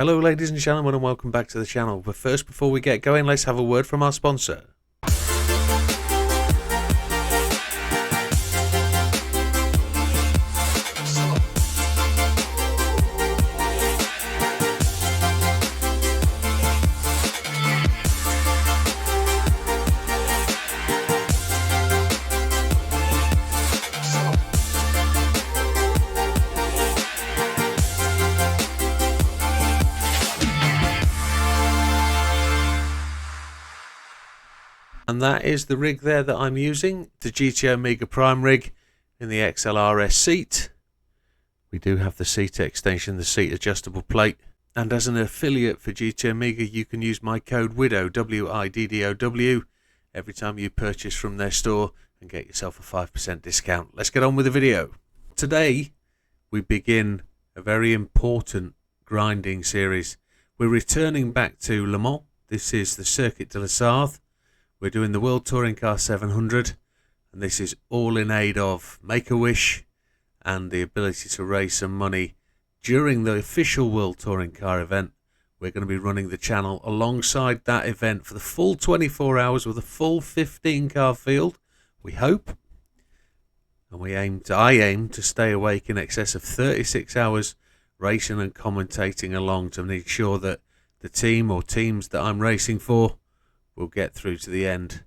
Hello ladies and gentlemen, and welcome back to the channel. But first, before we get going, let's have a word from our sponsor. And that is the rig there that I'm using, the Widdowmaker Prime rig in the XLRS seat. We do have the seat extension, the seat adjustable plate. And as an affiliate for Widdowmaker, you can use my code WIDDOW, W-I-D-D-O-W, every time you purchase from their store and get yourself a 5% discount. Let's get on with the video. Today, we begin a very important grinding series. We're returning back to Le Mans. This is the Circuit de la Sarthe. We're doing the World Touring Car 700, and this is all in aid of Make-A-Wish and the ability to raise some money during the official World Touring Car event. We're going to be running the channel alongside that event for the full 24 hours with a full 15-car field, we hope. And I aim to stay awake in excess of 36 hours racing and commentating along to make sure that the team or teams that I'm racing for will get through to the end.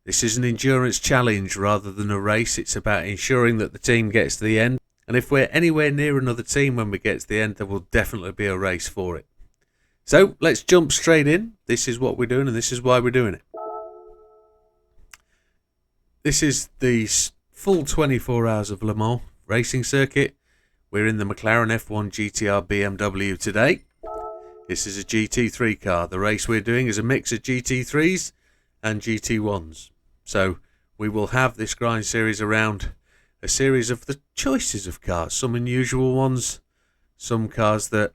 This is an endurance challenge rather than a race. It's about ensuring that the team gets to the end. And if we're anywhere near another team when we get to the end, there will definitely be a race for it. So let's jump straight in. This is what we're doing, and this is why we're doing it. This is the full 24 hours of Le Mans racing circuit. We're in the Mclaren F1 GTR BMW today. This is a GT3 car. The race we're doing is a mix of GT3s and GT1s. So we will have this grind series around a series of the choices of cars. Some unusual ones, some cars that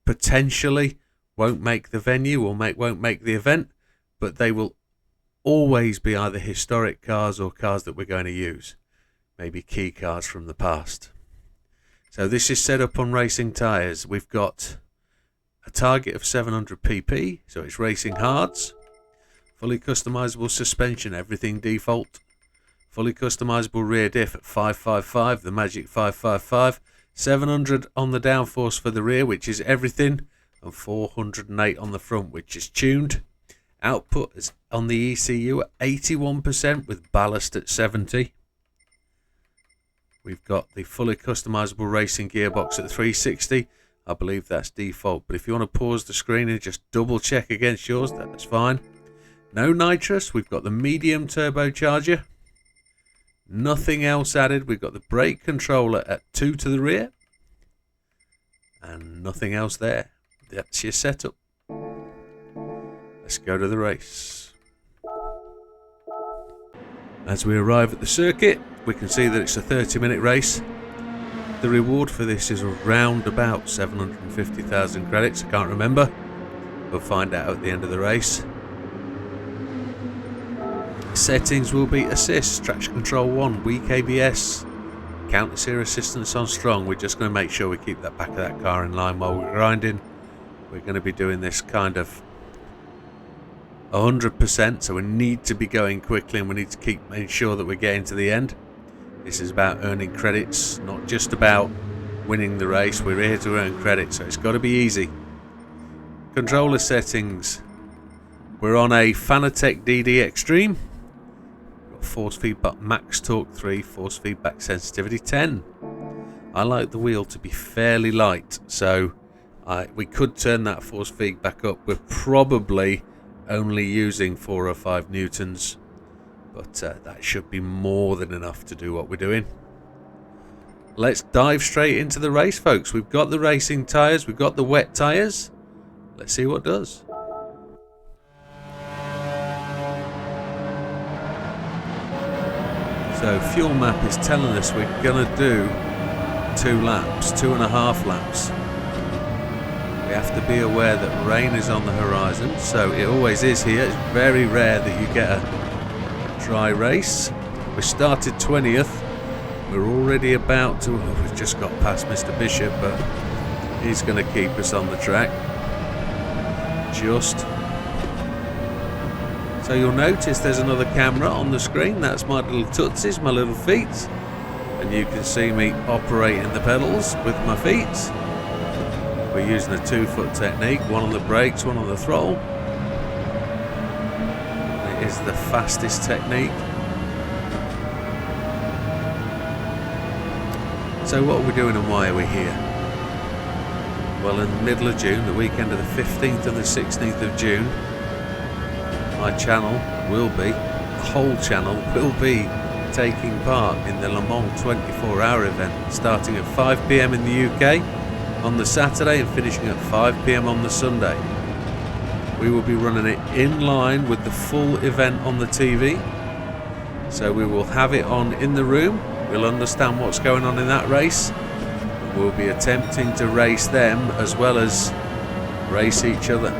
potentially won't make the venue or won't make the event, but they will always be either historic cars or cars that we're going to use. Maybe key cars from the past. So this is set up on racing tyres. We've got a target of 700 pp, so it's racing hards. Fully customizable suspension, everything default. Fully customizable rear diff at 555, the magic 555. 700 on the downforce for the rear, which is everything, and 408 on the front, which is tuned. Output is on the ECU at 81% with ballast at 70. We've got the fully customizable racing gearbox at 360. I believe that's default, but if you want to pause the screen and just double check against yours, that's fine. No nitrous. We've got the medium turbocharger. Nothing else added. We've got the brake controller at 2 to the rear. And nothing else there. That's your setup. Let's go to the race. As we arrive at the circuit, we can see that it's a 30-minute race. The reward for this is around about 750,000 credits. I can't remember. We'll find out at the end of the race. Settings will be assist, traction control 1, weak ABS, counter steer assistance on strong. We're just going to make sure we keep that back of that car in line while we're grinding. We're going to be doing this kind of 100%, so we need to be going quickly and we need to keep making sure that we're getting to the end. This is about earning credits, not just about winning the race. We're here to earn credits, so it's got to be easy. Controller settings. We're on a Fanatec DD Extreme. Got force feedback max torque 3, force feedback sensitivity 10. I like the wheel to be fairly light, so we could turn that force feedback up. We're probably only using 4 or 5 newtons. But that should be more than enough to do what we're doing. Let's dive straight into the race, folks. We've got the racing tyres. We've got the wet tyres. Let's see what does. So fuel map is telling us we're going to do 2 laps, 2.5 laps. We have to be aware that rain is on the horizon. So it always is here. It's very rare that you get a dry race. We started 20th. We're already about to, we've just got past Mr. Bishop, but he's going to keep us on the track. adjust. So you'll notice there's another camera on the screen. That's my little tootsies, my little feet. And you can see me operating the pedals with my feet. We're using a 2-foot technique, one on the brakes, one on the throttle. It is the fastest technique. So what are we doing and why are we here? Well, in the middle of June, the weekend of the 15th and the 16th of June, my channel will be, the whole channel will be taking part in the Le Mans 24-hour event, starting at 5 PM in the UK on the Saturday and finishing at 5 PM on the Sunday. We will be running it in line with the full event on the TV, so we will have it on in the room. We'll understand what's going on in that race. We'll be attempting to race them as well as race each other.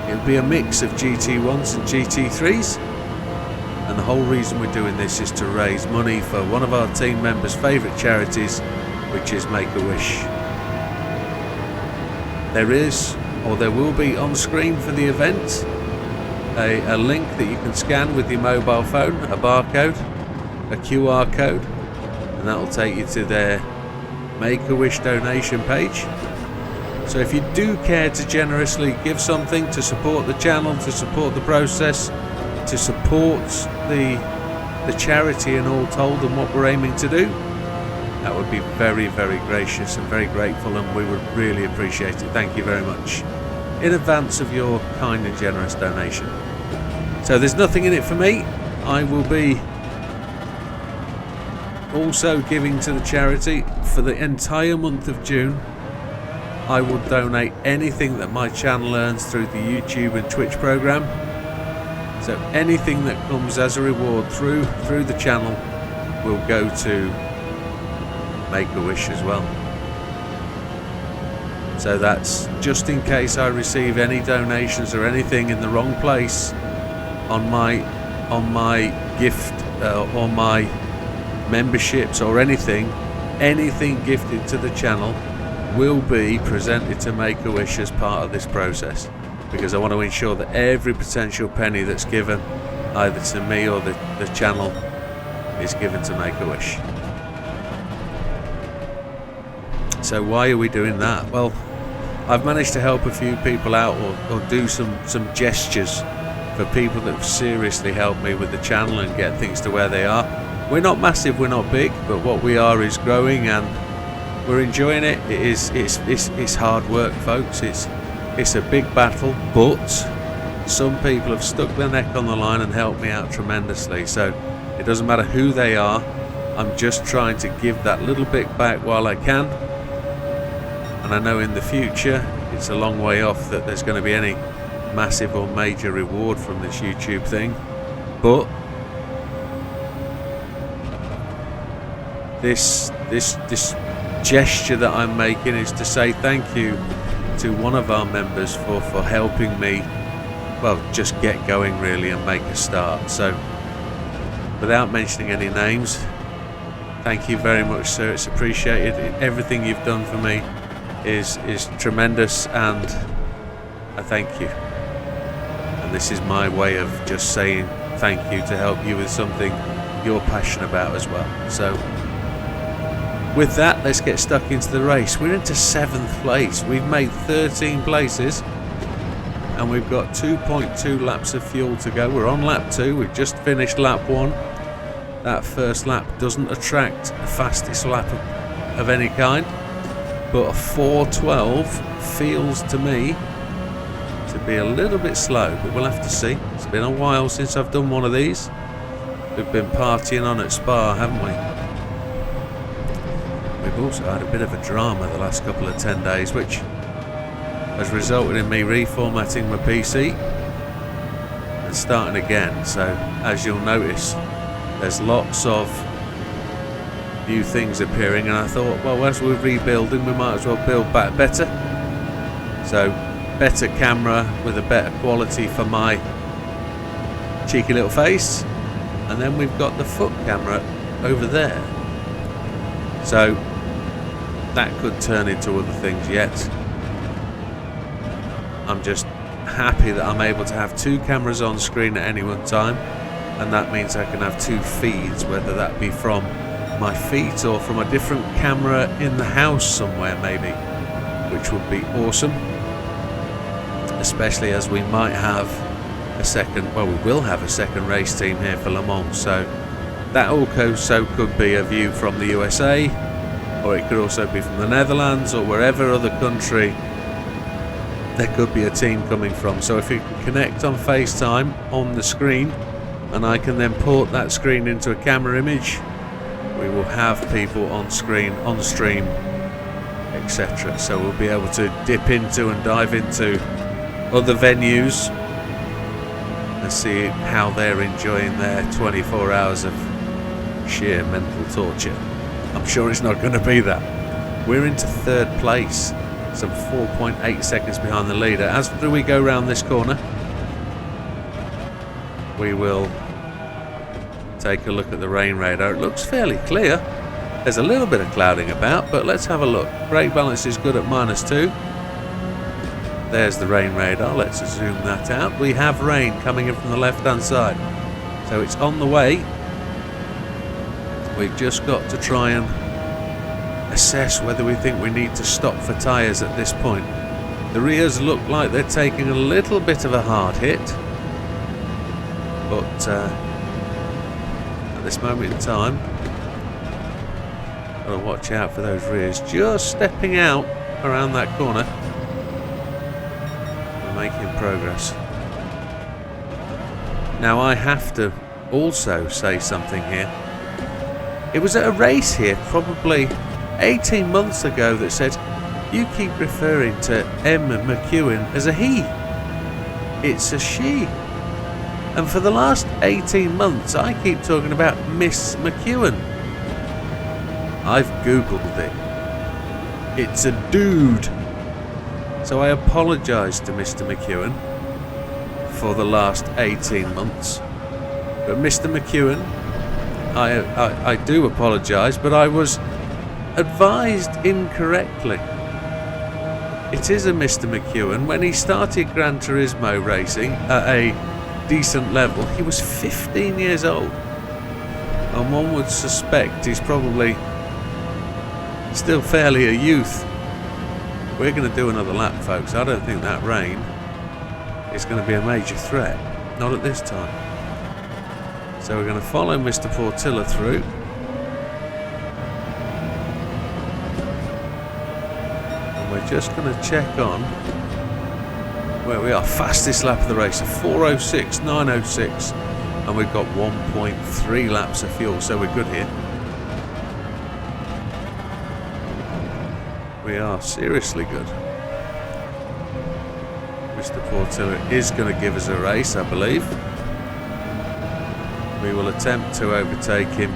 It'll be a mix of GT1s and GT3s, and the whole reason we're doing this is to raise money for one of our team members' favourite charities, which is Make-A-Wish. There is, or there will be on screen for the event, a link that you can scan with your mobile phone, a barcode, a QR code, and that will take you to their Make-A-Wish donation page. So if you do care to generously give something to support the channel, to support the process, to support the charity and all told and what we're aiming to do, that would be very, very gracious and very grateful, and we would really appreciate it. Thank you very much in advance of your kind and generous donation. So there's nothing in it for me. I will be also giving to the charity for the entire month of June. I will donate anything that my channel earns through the YouTube and Twitch program. So anything that comes as a reward through the channel will go to Make-A-Wish as well. So that's just in case I receive any donations or anything in the wrong place on my gift or my memberships or anything gifted to the channel will be presented to Make-A-Wish as part of this process, because I want to ensure that every potential penny that's given either to me or the channel is given to Make-A-Wish. So why are we doing that? Well, I've managed to help a few people out or do some gestures for people that have seriously helped me with the channel and get things to where they are. We're not massive, we're not big, but what we are is growing and we're enjoying it. It's hard work, folks. It's a big battle, but some people have stuck their neck on the line and helped me out tremendously. So it doesn't matter who they are. I'm just trying to give that little bit back while I can. And I know in the future, it's a long way off that there's going to be any massive or major reward from this YouTube thing. But this gesture that I'm making is to say thank you to one of our members for helping me, well, just get going really and make a start. So without mentioning any names, thank you very much, sir. It's appreciated. Everything you've done for me is tremendous, and I thank you. And this is my way of just saying thank you to help you with something you're passionate about as well. So with that, let's get stuck into the race. We're into 7th place. We've made 13 places and we've got 2.2 laps of fuel to go. We're on lap 2. We've just finished lap 1. That first lap doesn't attract the fastest lap of any kind, but a 4:12 feels to me to be a little bit slow, but we'll have to see. It's been a while since I've done one of these. We've been partying on at Spa, haven't we? We've also had a bit of a drama the last couple of 10 days, which has resulted in me reformatting my PC and starting again. So as you'll notice, there's lots of new things appearing, and I thought, well, as we're rebuilding, we might as well build back better. So better camera with a better quality for my cheeky little face, and then we've got the foot camera over there. So that could turn into other things yet. I'm just happy that I'm able to have 2 cameras on screen at any one time, and that means I can have 2 feeds, whether that be from my feet or from a different camera in the house somewhere maybe, which would be awesome, especially as we might have a second, well, we will have a second race team here for Le Mans, so that also could be a view from the USA, or it could also be from the Netherlands or wherever other country there could be a team coming from. So if you can connect on FaceTime on the screen, and I can then port that screen into a camera image, we will have people on screen, on stream, etc. So we'll be able to dip into and dive into other venues and see how they're enjoying their 24 hours of sheer mental torture. I'm sure it's not going to be that. We're into 3rd place, some 4.8 seconds behind the leader. As we go round this corner, we will take a look at the rain radar. It looks fairly clear. There's a little bit of clouding about, but let's have a look. Brake balance is good at -2. There's the rain radar. Let's zoom that out. We have rain coming in from the left-hand side, so it's on the way. We've just got to try and assess whether we think we need to stop for tyres at this point. The rears look like they're taking a little bit of a hard hit, but at this moment in time, got to watch out for those rears. Just stepping out around that corner. We're making progress. Now I have to also say something here. It was at a race here probably 18 months ago that said, you keep referring to M. McEwen as a he. It's a she. And for the last 18 months I keep talking about Miss McEwen. I've googled it. It's a dude. So I apologise to Mr. McEwen for the last 18 months. But Mr. McEwen, I do apologise, but I was advised incorrectly. It is a Mr. McEwen. When he started Gran Turismo racing at a decent level, he was 15 years old. And one would suspect he's probably still fairly a youth. We're going to do another lap, folks. I don't think that rain is going to be a major threat. Not at this time. So we're going to follow Mr. Portilla through. And we're just going to check on where we are. Fastest lap of the race, 4:06.906. And we've got 1.3 laps of fuel, so we're good here. We are seriously good. Mr. Portilla is going to give us a race, I believe. We will attempt to overtake him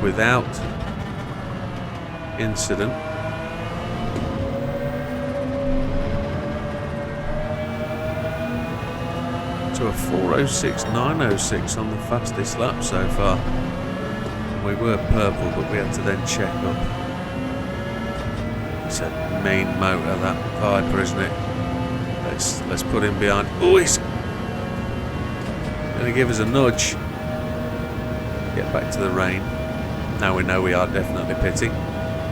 without incident. To a 4:06.906 on the fastest lap so far. We were purple, but we had to then check up. It's a main motor, that Viper, isn't it? Let's put him behind. Oh, he's going to give us a nudge. Get back to the rain. Now we know we are definitely pitting.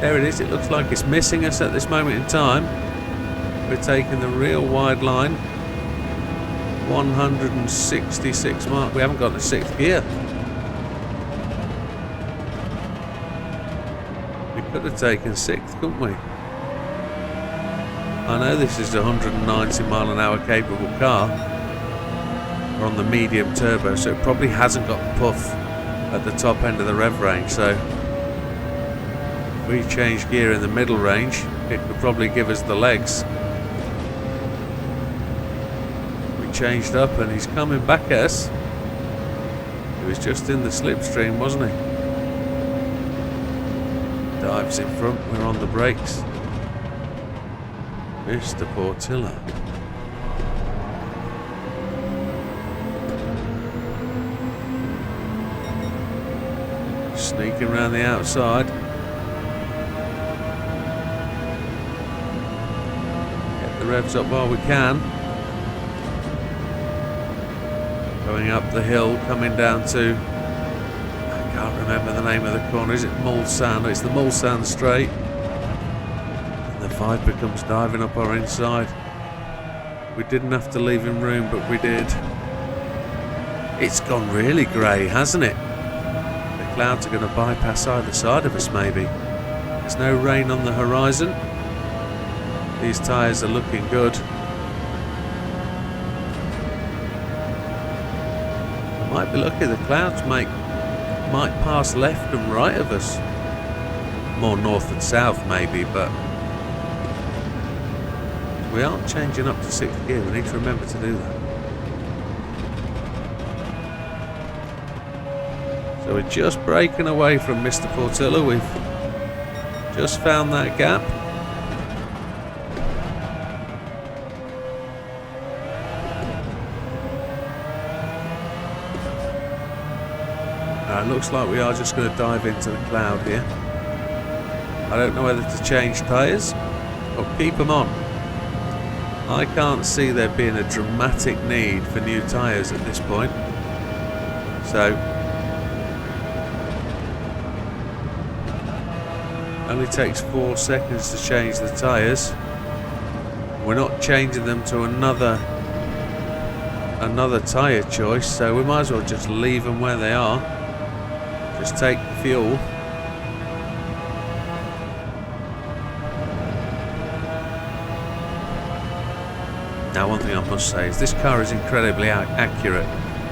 There it is. It looks like it's missing us at this moment in time. We're taking the real wide line. 166 mark. We haven't got the 6th gear. We could have taken 6th, couldn't we? I know this is a 190 mile an hour capable car. We're on the medium turbo, so it probably hasn't got the puff at the top end of the rev range. So if we change gear in the middle range, it could probably give us the legs. Changed up and he's coming back at us. He was just in the slipstream, wasn't he? Dives in front, we're on the brakes. Mr. Portilla. Sneaking around the outside. Get the revs up while we can. Going up the hill, coming down to, I can't remember the name of the corner. Is it Mulsanne? It's the Mulsanne Straight. And the Viper comes diving up our inside. We didn't have to leave him room, but we did. It's gone really grey, hasn't it? The clouds are going to bypass either side of us, maybe. There's no rain on the horizon. These tyres are looking good. We might be lucky. The clouds might pass left and right of us. More north and south, maybe, but we aren't changing up to 6th gear. We need to remember to do that. So we're just breaking away from Mr. Portilla. We've just found that gap. It looks like we are just going to dive into the cloud here. I don't know whether to change tyres or keep them on. I can't see there being a dramatic need for new tyres at this point. So only takes 4 seconds to change the tyres. We're not changing them to another tyre choice, so we might as well just leave them where they are. Just take the fuel. Now, one thing I must say is this car is incredibly accurate.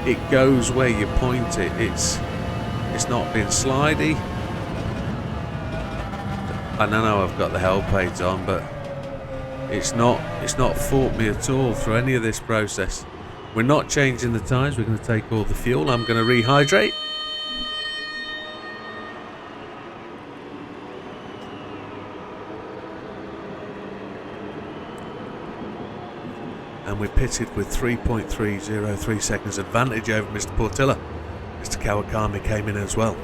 It goes where you point it. It's not been slidey. I know I've got the hell plates on, but it's not fought me at all through any of this process. We're not changing the tyres. We're going to take all the fuel. I'm going to rehydrate. And we're pitted with 3.303 seconds advantage over Mr. Portilla. Mr. Kawakami came in as well.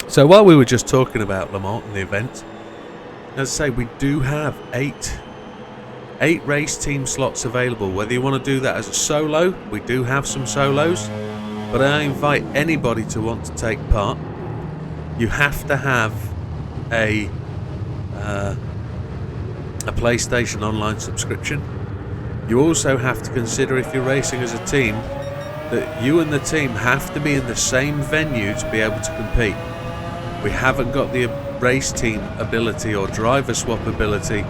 So while we were just talking about Le Mans and the event, as I say, we do have eight race team slots available. Whether you want to do that as a solo, we do have some solos, but I invite anybody to want to take part. You have to have a PlayStation Online subscription. You also have to consider, if you're racing as a team, that you and the team have to be in the same venue to be able to compete. We haven't got the race team ability or driver swap ability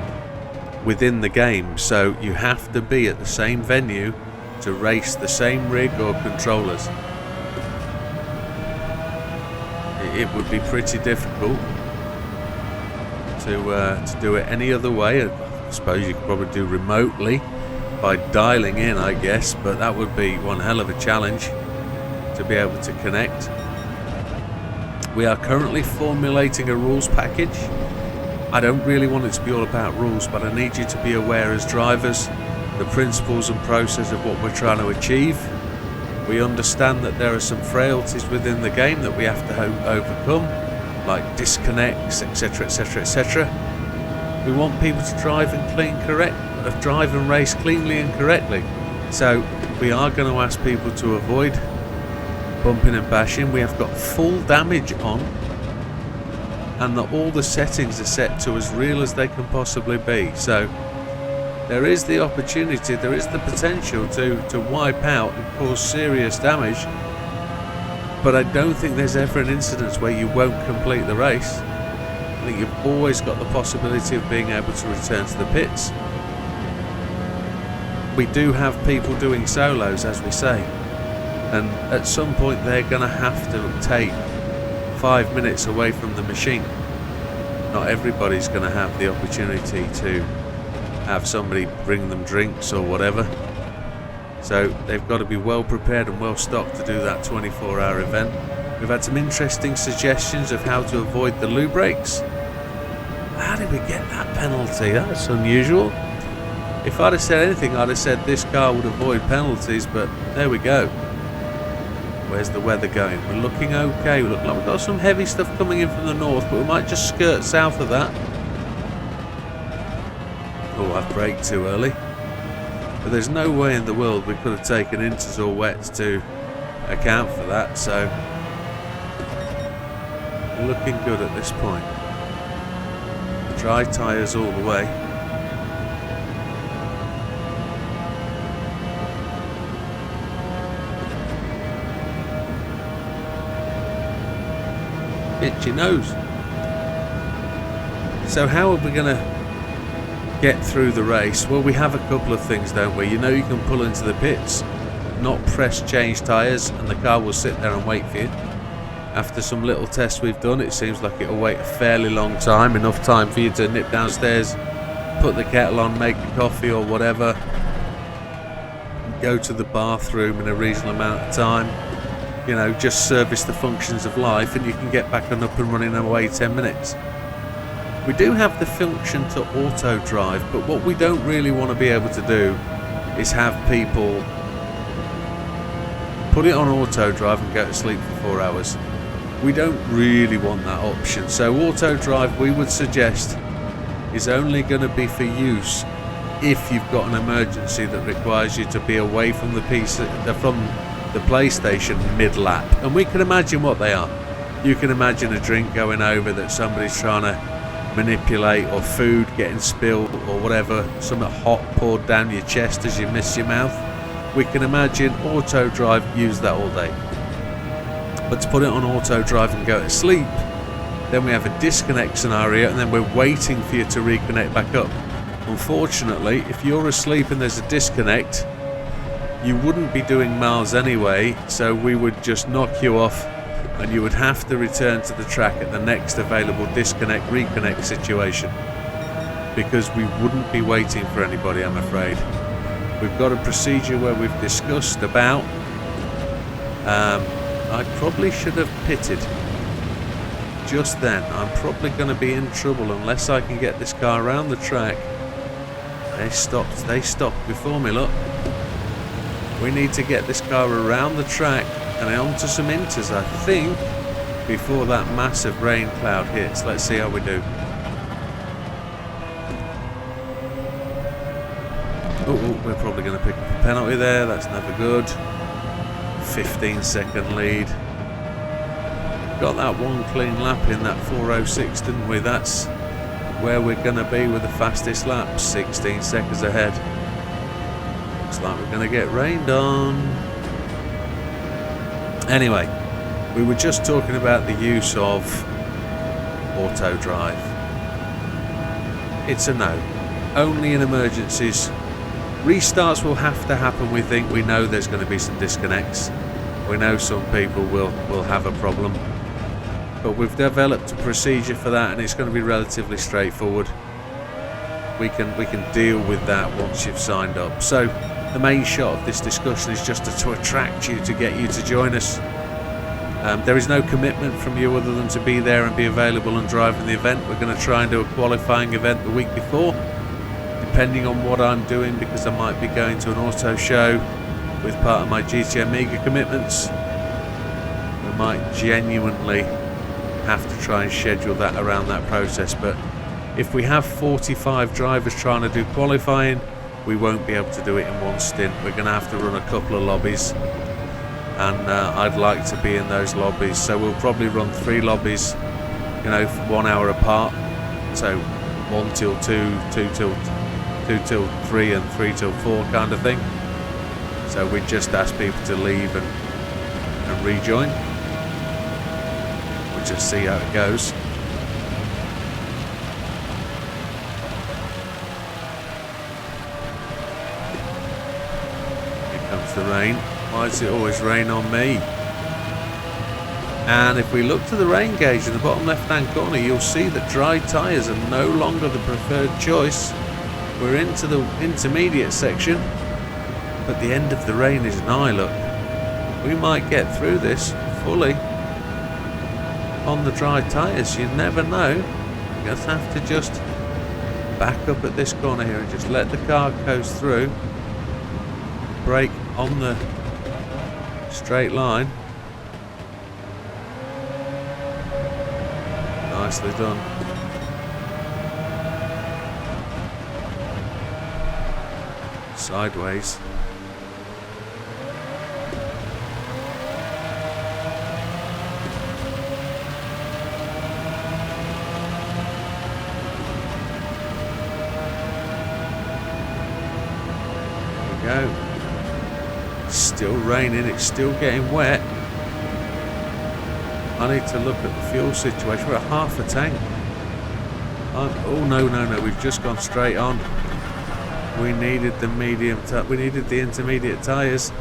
within the game, so you have to be at the same venue to race the same rig or controllers. It would be pretty difficult to do it any other way. I suppose you could probably do remotely by dialing in, I guess, but that would be one hell of a challenge to be able to connect. We are currently formulating a rules package. I don't really want it to be all about rules, but I need you to be aware as drivers the principles and process of what we're trying to achieve. We understand that there are some frailties within the game that we have to overcome, like disconnects, etc, etc, etc. We want people to drive and race cleanly and correctly. So we are going to ask people to avoid bumping and bashing. We have got full damage on, and that all the settings are set to as real as they can possibly be. So there is the opportunity, there is the potential to wipe out and cause serious damage, but I don't think there's ever an incident where you won't complete the race. I think you've always got the possibility of being able to return to the pits. We do have people doing solos, as we say, and at some point they're going to have to take 5 minutes away from the machine. Not everybody's going to have the opportunity to have somebody bring them drinks or whatever, so they've got to be well prepared and well stocked to do that 24-hour event. We've had some interesting suggestions of how to avoid the loo breaks. How did we get that penalty? That's unusual. If I'd have said anything, I'd have said this car would avoid penalties, but there we go. Where's the weather going? We're looking okay. We look like we've got some heavy stuff coming in from the north, but we might just skirt south of that. Oh, I've brake too early. But there's no way in the world we could have taken inters or wets to account for that, so we're looking good at this point. Dry tyres all the way. Itchy nose. So how are we going to get through the race? Well, we have a couple of things, don't we? You know, you can pull into the pits, not press change tyres, and the car will sit there and wait for you. After some little tests we've done, it seems like it'll wait a fairly long time, enough time for you to nip downstairs, put the kettle on, make a coffee or whatever, go to the bathroom in a reasonable amount of time. You know, just service the functions of life, and you can get back and up and running away 10 minutes. We do have the function to auto drive, but what we don't really want to be able to do is have people put it on auto drive and go to sleep for 4 hours. We don't really want that option. So auto drive, we would suggest, is only going to be for use if you've got an emergency that requires you to be away from the PlayStation mid-lap. And we can imagine what they are. You can imagine a drink going over that somebody's trying to manipulate, or food getting spilled, or whatever, something hot poured down your chest as you miss your mouth. We can imagine auto drive, use that all day. But to put it on auto drive and go to sleep, then we have a disconnect scenario, and then we're waiting for you to reconnect back up. Unfortunately, if you're asleep and there's a disconnect, you wouldn't be doing miles anyway, so we would just knock you off, and you would have to return to the track at the next available disconnect reconnect situation, because we wouldn't be waiting for anybody, I'm afraid. We've got a procedure where we've discussed about I probably should have pitted just then. I'm probably going to be in trouble unless I can get this car around the track. They stopped before me, look. We need to get this car around the track and onto some inters, I think, before that massive rain cloud hits. Let's see how we do. Oh, we're probably going to pick up a penalty there. That's never good. 15-second lead. Got that one clean lap in that 4:06, didn't we? That's where we're going to be with the fastest lap. 16 seconds ahead. Looks like we're going to get rained on. Anyway, we were just talking about the use of auto drive. It's a no. Only in emergencies. Restarts will have to happen, we think. We know there's going to be some disconnects. We know some people will have a problem. But we've developed a procedure for that, and it's going to be relatively straightforward. We can deal with that once you've signed up. So the main shot of this discussion is just to attract you, to get you to join us. There is no commitment from you other than to be there and be available and driving the event. We're going to try and do a qualifying event the week before, depending on what I'm doing, because I might be going to an auto show with part of my GT commitments. We might genuinely have to try and schedule that around that process. But if we have 45 drivers trying to do qualifying, we won't be able to do it in one stint. We're going to have to run a couple of lobbies, and I'd like to be in those lobbies. So we'll probably run 3 lobbies, you know, for 1 hour apart. So 1 till 2, 2 till 3, and 3 till 4 kind of thing. So we just ask people to leave and rejoin. We'll just see how it goes. Here comes the rain. Why does it always rain on me? And if we look to the rain gauge in the bottom left hand corner, you'll see that dry tyres are no longer the preferred choice. We're into the intermediate section, but the end of the rain is nigh. Look, we might get through this fully on the dry tyres. You never know. You're going to have to just back up at this corner here and just let the car coast through. Brake on the straight line. Nicely done. sideways. There we go. It's still raining, it's still getting wet. I need to look at the fuel situation. We're at half a tank. Oh no, we've just gone straight on. We needed the we needed the intermediate tyres.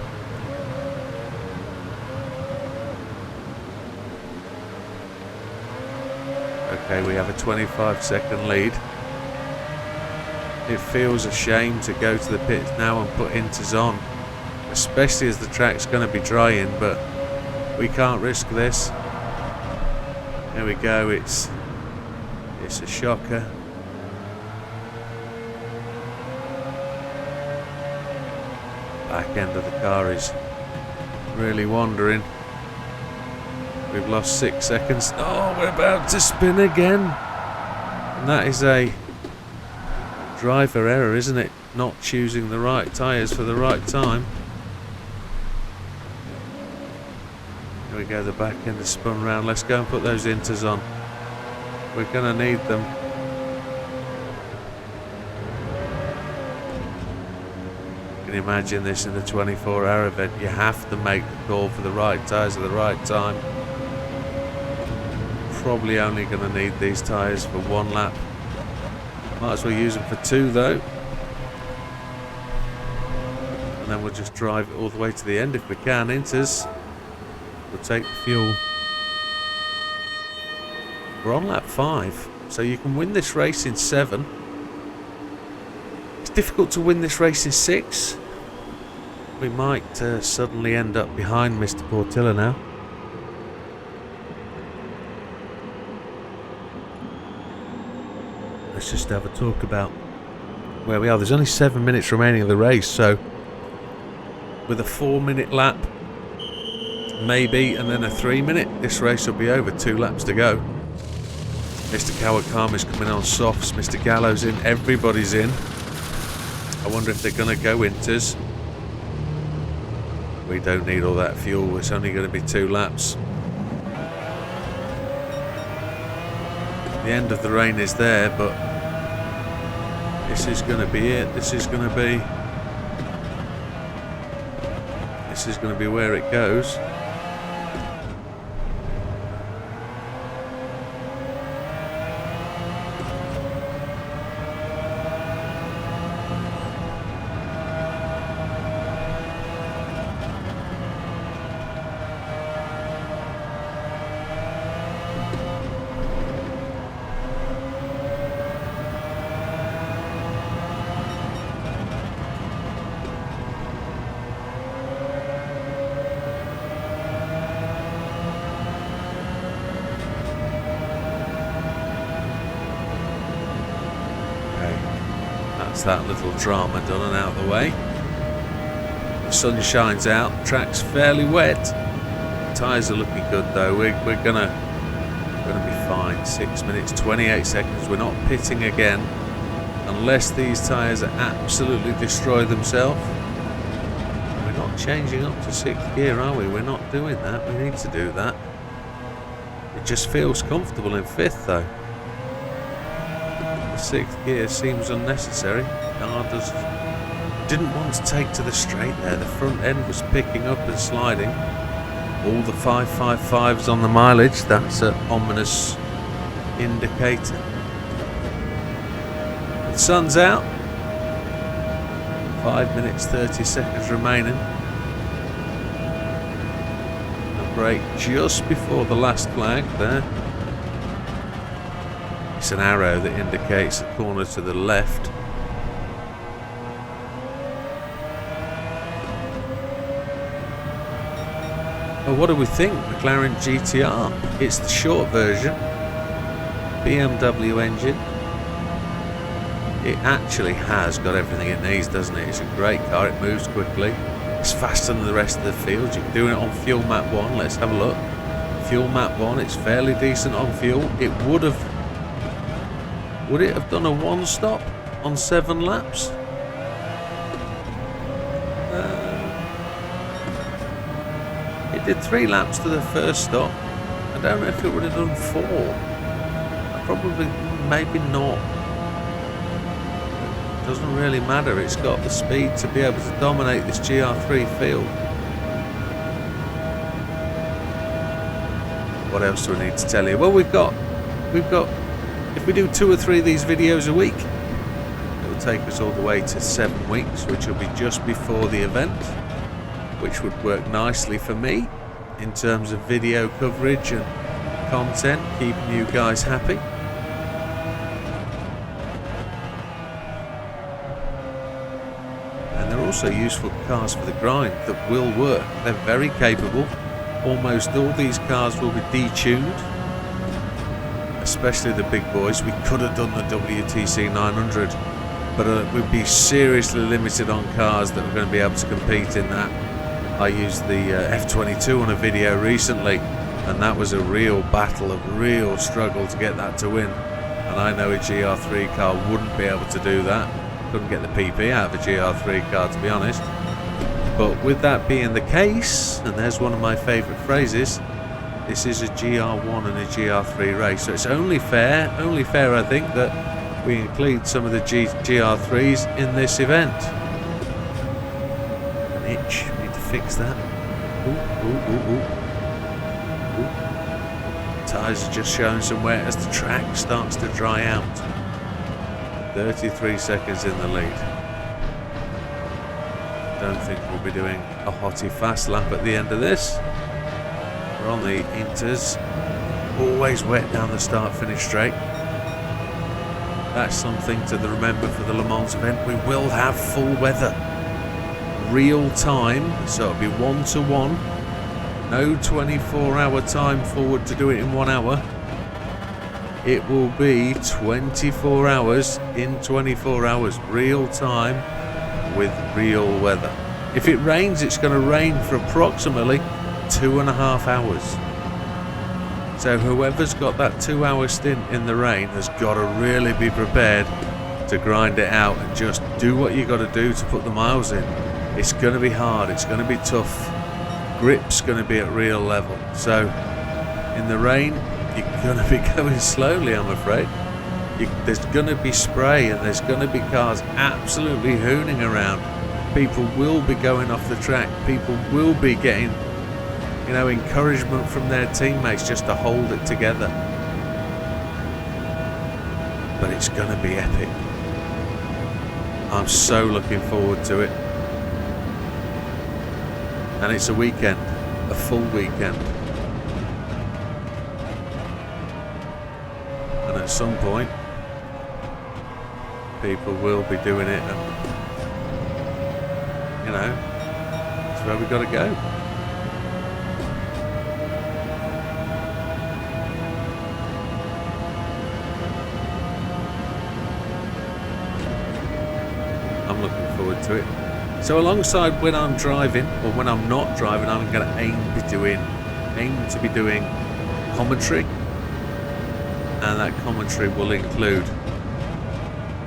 Okay, we have a 25-second lead. It feels a shame to go to the pits now and put inters on, especially as the track's going to be drying, but we can't risk this. There we go, it's a shocker. Back end of the car is really wandering. We've lost 6 seconds. Oh, we're about to spin again. And that is a driver error, isn't it? Not choosing the right tyres for the right time. There we go, the back end has spun round. Let's go and put those inters on. We're going to need them. You can imagine this in the 24-hour event. You have to make the call for the right tyres at the right time. Probably only going to need these tyres for 1 lap. Might as well use them for 2 though. And then we'll just drive it all the way to the end if we can. Inters. We'll take the fuel. We're on lap 5, so you can win this race in 7. It's difficult to win this race in 6. We might suddenly end up behind Mr. Portilla now. Let's just have a talk about where we are. There's only 7 minutes remaining of the race, so with a 4-minute lap, maybe, and then a 3-minute, this race will be over. 2 laps to go. Mr. Kawakami's coming on softs, Mr. Gallo's in, everybody's in. I wonder if they're going to go inters. We don't need all that fuel, it's only going to be 2 laps. The end of the rain is there, but this is going to be it. This is going to be where it goes. That little drama done and out of the way. The sun shines out, track's fairly wet. Tyres are looking good though. We're gonna be fine. 6 minutes 28 seconds. We're not pitting again unless these tyres absolutely destroy themselves. We're not changing up to 6th gear, are we? We're not doing that. We need to do that. It just feels comfortable in 5th though. 6th gear seems unnecessary. Car didn't want to take to the straight there. The front end was picking up and sliding. All the 555s on the mileage. That's an ominous indicator. The sun's out. 5 minutes 30 seconds remaining. A break just before the last flag there. It's an arrow that indicates the corner to the left. Well, what do we think? McLaren GTR. It's the short version. BMW engine. It actually has got everything it needs, doesn't it? It's a great car. It moves quickly. It's faster than the rest of the field. You're doing it on fuel map 1. Let's have a look. Fuel map 1. It's fairly decent on fuel. It would it have done a 1 stop on 7 laps? did 3 laps to the first stop. I don't know if it would have done 4. Probably, maybe not. It doesn't really matter. It's got the speed to be able to dominate this GR3 field. What else do I need to tell you? Well, we've got. If we do 2 or 3 of these videos a week, it will take us all the way to 7 weeks, which will be just before the event, which would work nicely for me in terms of video coverage and content, keeping you guys happy. And they're also useful cars for the grind that will work. They're very capable. Almost all these cars will be detuned, especially the big boys. We could have done the WTC700, but we'd be seriously limited on cars that are going to be able to compete in that. I used the F22 on a video recently, and that was a real battle, a real struggle to get that to win. And I know a GR3 car wouldn't be able to do that. Couldn't get the PP out of a GR3 car, to be honest. But with that being the case, and there's one of my favourite phrases, this is a GR1 and a GR3 race, so it's only fair I think, that we include some of the GR3s in this event. An itch, we need to fix that. Ooh. Tyres are just showing some wear as the track starts to dry out. 33 seconds in the lead. Don't think we'll be doing a hottie fast lap at the end of this. We're on the inters, always wet down the start-finish straight. That's something to remember for the Le Mans event. We will have full weather, real time, so it'll be 1-to-1. No 24-hour time forward to do it in 1 hour. It will be 24 hours in 24 hours, real time with real weather. If it rains, it's going to rain for approximately 2.5 hours. So whoever's got that 2-hour stint in the rain has got to really be prepared to grind it out and just do what you got to do to put the miles in. It's going to be hard, it's going to be tough. Grip's going to be at real level. So in the rain, you're going to be going slowly, I'm afraid. There's going to be spray and there's going to be cars absolutely hooning around. People will be going off the track. People will be getting, encouragement from their teammates just to hold it together. But it's going to be epic. I'm so looking forward to it. And it's a weekend, a full weekend. And at some point, people will be doing it, and that's where we got to go. I'm looking forward to it. So alongside when I'm driving, or when I'm not driving, I'm going to aim to be doing commentary, and that commentary will include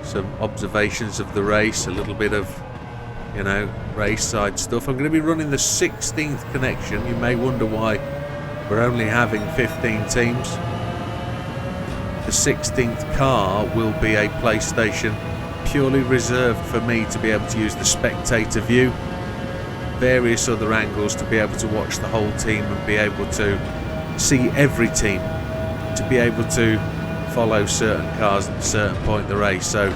some observations of the race, a little bit of race side stuff. I'm going to be running the 16th connection. You may wonder why we're only having 15 teams. The 16th car will be a PlayStation, purely reserved for me to be able to use the spectator view, various other angles to be able to watch the whole team and be able to see every team, to be able to follow certain cars at a certain point in the race. So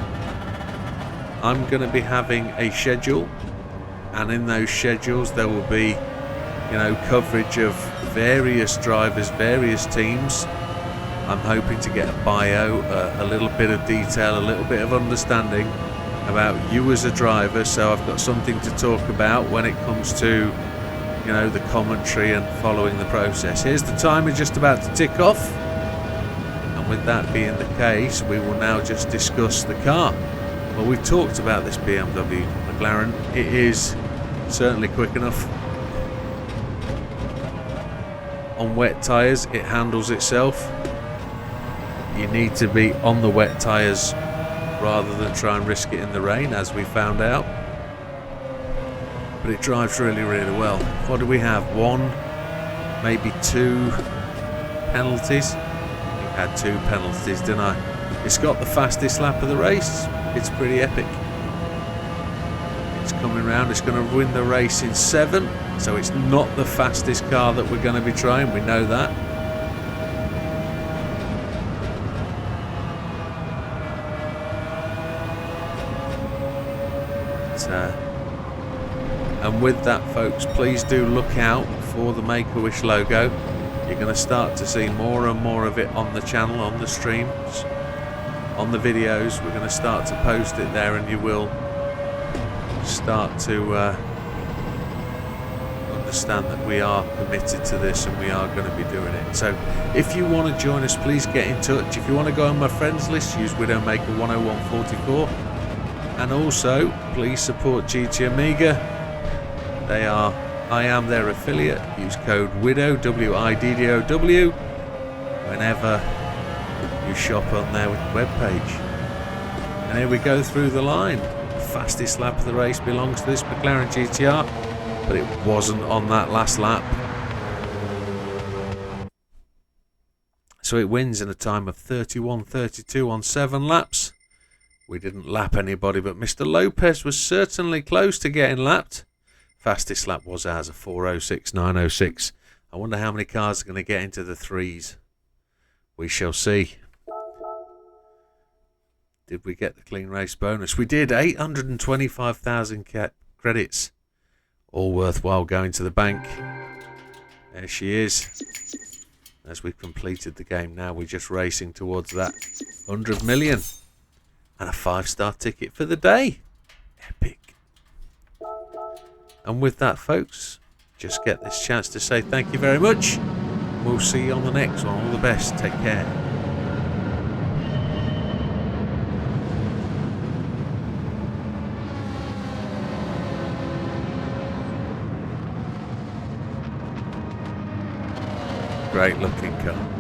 I'm going to be having a schedule, and in those schedules there will be coverage of various drivers, various teams. I'm hoping to get a bio, a little bit of detail, a little bit of understanding about you as a driver, so I've got something to talk about when it comes to the commentary and following the process. Here's the timer just about to tick off, and with that being the case, we will now just discuss the car. Well, we talked about this BMW McLaren. It is certainly quick enough. On wet tyres, it handles itself. You need to be on the wet tyres rather than try and risk it in the rain, as we found out. But it drives really, really well. What do we have? 1, maybe 2 penalties. I had 2 penalties, didn't I? It's got the fastest lap of the race. It's pretty epic. It's coming round. It's going to win the race in 7. So it's not the fastest car that we're going to be trying. We know that. And with that, folks, please do look out for the Make-A-Wish logo. You're going to start to see more and more of it on the channel, on the streams, on the videos. We're going to start to post it there, and you will start to understand that we are committed to this and we are going to be doing it. So if you want to join us, please get in touch. If you want to go on my friends list, use Widdowmaker 10144. And also, please support GT Amiga. I am their affiliate. Use code WIDDOW, WIDDOW, whenever you shop on their webpage. And here we go through the line. The fastest lap of the race belongs to this McLaren GTR, but it wasn't on that last lap. So it wins in a time of 31.32 on 7 laps. We didn't lap anybody, but Mr. Lopez was certainly close to getting lapped. Fastest lap was ours, a 4:06.906. I wonder how many cars are going to get into the 3s. We shall see. Did we get the clean race bonus? We did. 825,000 credits. All worthwhile going to the bank. There she is. As we've completed the game now, we're just racing towards that 100 million. And a 5-star ticket for the day. Epic. And with that, folks, just get this chance to say thank you very much. We'll see you on the next one. All the best. Take care. Great looking car.